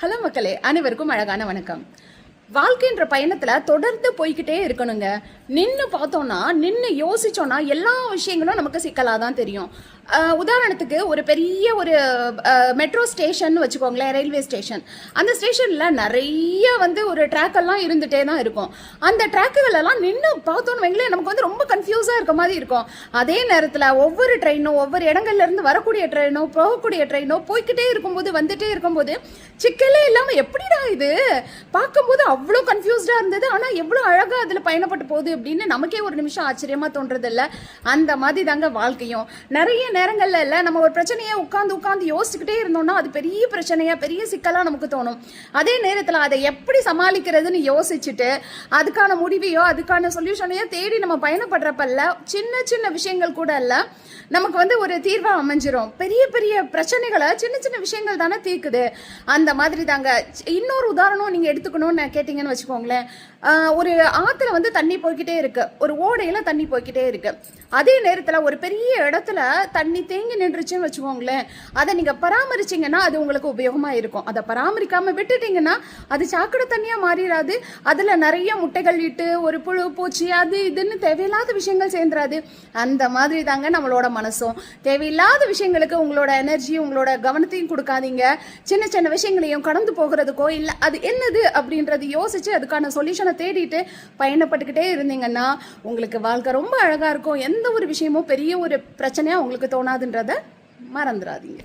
Hello மக்களே, அனைவருக்கும் அழகான வணக்கம். வாழ்க்கைன்ற பயணத்தில் தொடர்ந்து போய்கிட்டே இருக்கணுங்க. நின்று பார்த்தோன்னா, நின்று யோசிச்சோன்னா எல்லா விஷயங்களும் நமக்கு சிக்கலாக தான் தெரியும். உதாரணத்துக்கு ஒரு பெரிய ஒரு மெட்ரோ ஸ்டேஷன் வச்சுக்கோங்களேன், ரயில்வே ஸ்டேஷன். அந்த ஸ்டேஷனில் நிறைய ஒரு ட்ராக்கெல்லாம் இருந்துகிட்டே தான் இருக்கும். அந்த ட்ராக்குகளெல்லாம் நின்று பார்த்தோன்னு வைங்களேன், நமக்கு ரொம்ப கன்ஃபியூஸாக இருக்க மாதிரி இருக்கும். அதே நேரத்தில் ஒவ்வொரு ட்ரெயினும் ஒவ்வொரு இடங்கள்லேருந்து வரக்கூடிய ட்ரெயினோ போகக்கூடிய ட்ரெயினோ போய்கிட்டே இருக்கும்போது வந்துகிட்டே இருக்கும்போது சிக்கலே இல்லாமல் எப்படிடா இது பார்க்கும்போது அவ்வளோ கன்ஃபியூஸ்டாக இருந்தது. ஆனால் எவ்வளோ அழகாக அதில் பயணப்பட்டு போகுது அப்படின்னு நமக்கே ஒரு நிமிஷம் ஆச்சரியமாக தோன்றதில்ல. அந்த மாதிரி தாங்க வாழ்க்கையும். நிறைய நேரங்கள்ல இல்லை, நம்ம ஒரு பிரச்சனையை உட்காந்து யோசிச்சுக்கிட்டே இருந்தோம்னா அது பெரிய பிரச்சனையா பெரிய சிக்கலாக நமக்கு தோணும். அதே நேரத்தில் அதை எப்படி சமாளிக்கிறதுன்னு யோசிச்சுட்டு அதுக்கான முடிவையோ அதுக்கான சொல்யூஷனையோ தேடி நம்ம பயணப்படுறப்பல்ல சின்ன சின்ன விஷயங்கள் கூட இல்லை நமக்கு ஒரு தீர்வாக அமைஞ்சிரும். பெரிய பெரிய பிரச்சனைகளை சின்ன சின்ன விஷயங்கள் தானே தீர்க்குது. அந்த மாதிரி தாங்க. இன்னொரு உதாரணம் நீங்கள் எடுத்துக்கணும்னு கேட்டிங்கன்னு வச்சுக்கோங்களேன். ஒரு ஆற்றுல தண்ணி போய்கிட்டே இருக்கு, ஒரு ஓடையில் தண்ணி போய்கிட்டே இருக்கு. அதே நேரத்தில் ஒரு பெரிய இடத்துல தண்ணி தேங்கி நின்றுச்சுன்னு வச்சுக்கோங்களேன். அதை நீங்கள் பராமரிச்சிங்கன்னா அது உங்களுக்கு உபயோகமாக இருக்கும். அதை பராமரிக்காமல் விட்டுட்டிங்கன்னா அது சாக்கடை தண்ணியாக மாறிடாது. அதில் நிறைய முட்டைகள் இட்டு ஒரு புழு பூச்சி அது இதுன்னு தேவையில்லாத விஷயங்கள் சேர்ந்துடாது. அந்த மாதிரி தாங்க நம்மளோட மனசும். தேவையில்லாத விஷயங்களுக்கு உங்களோட எனர்ஜி உங்களோட கவனத்தையும் கொடுக்காதீங்க. சின்ன சின்ன விஷயங்களையும் கடந்து போகிறதுக்கோ இல்லை அது என்னது அப்படின்றது யோசிச்சு அதுக்கான சொல்யூஷனை தேடிட்டு பயணப்பட்டுக்கிட்டே இருந்தீங்கன்னா உங்களுக்கு வாழ்க்கை ரொம்ப அழகாக இருக்கும். எந்த ஒரு விஷயமும் பெரிய ஒரு பிரச்சனையாக உங்களுக்கு தோணாதுன்றதை மறந்துடாதீங்க.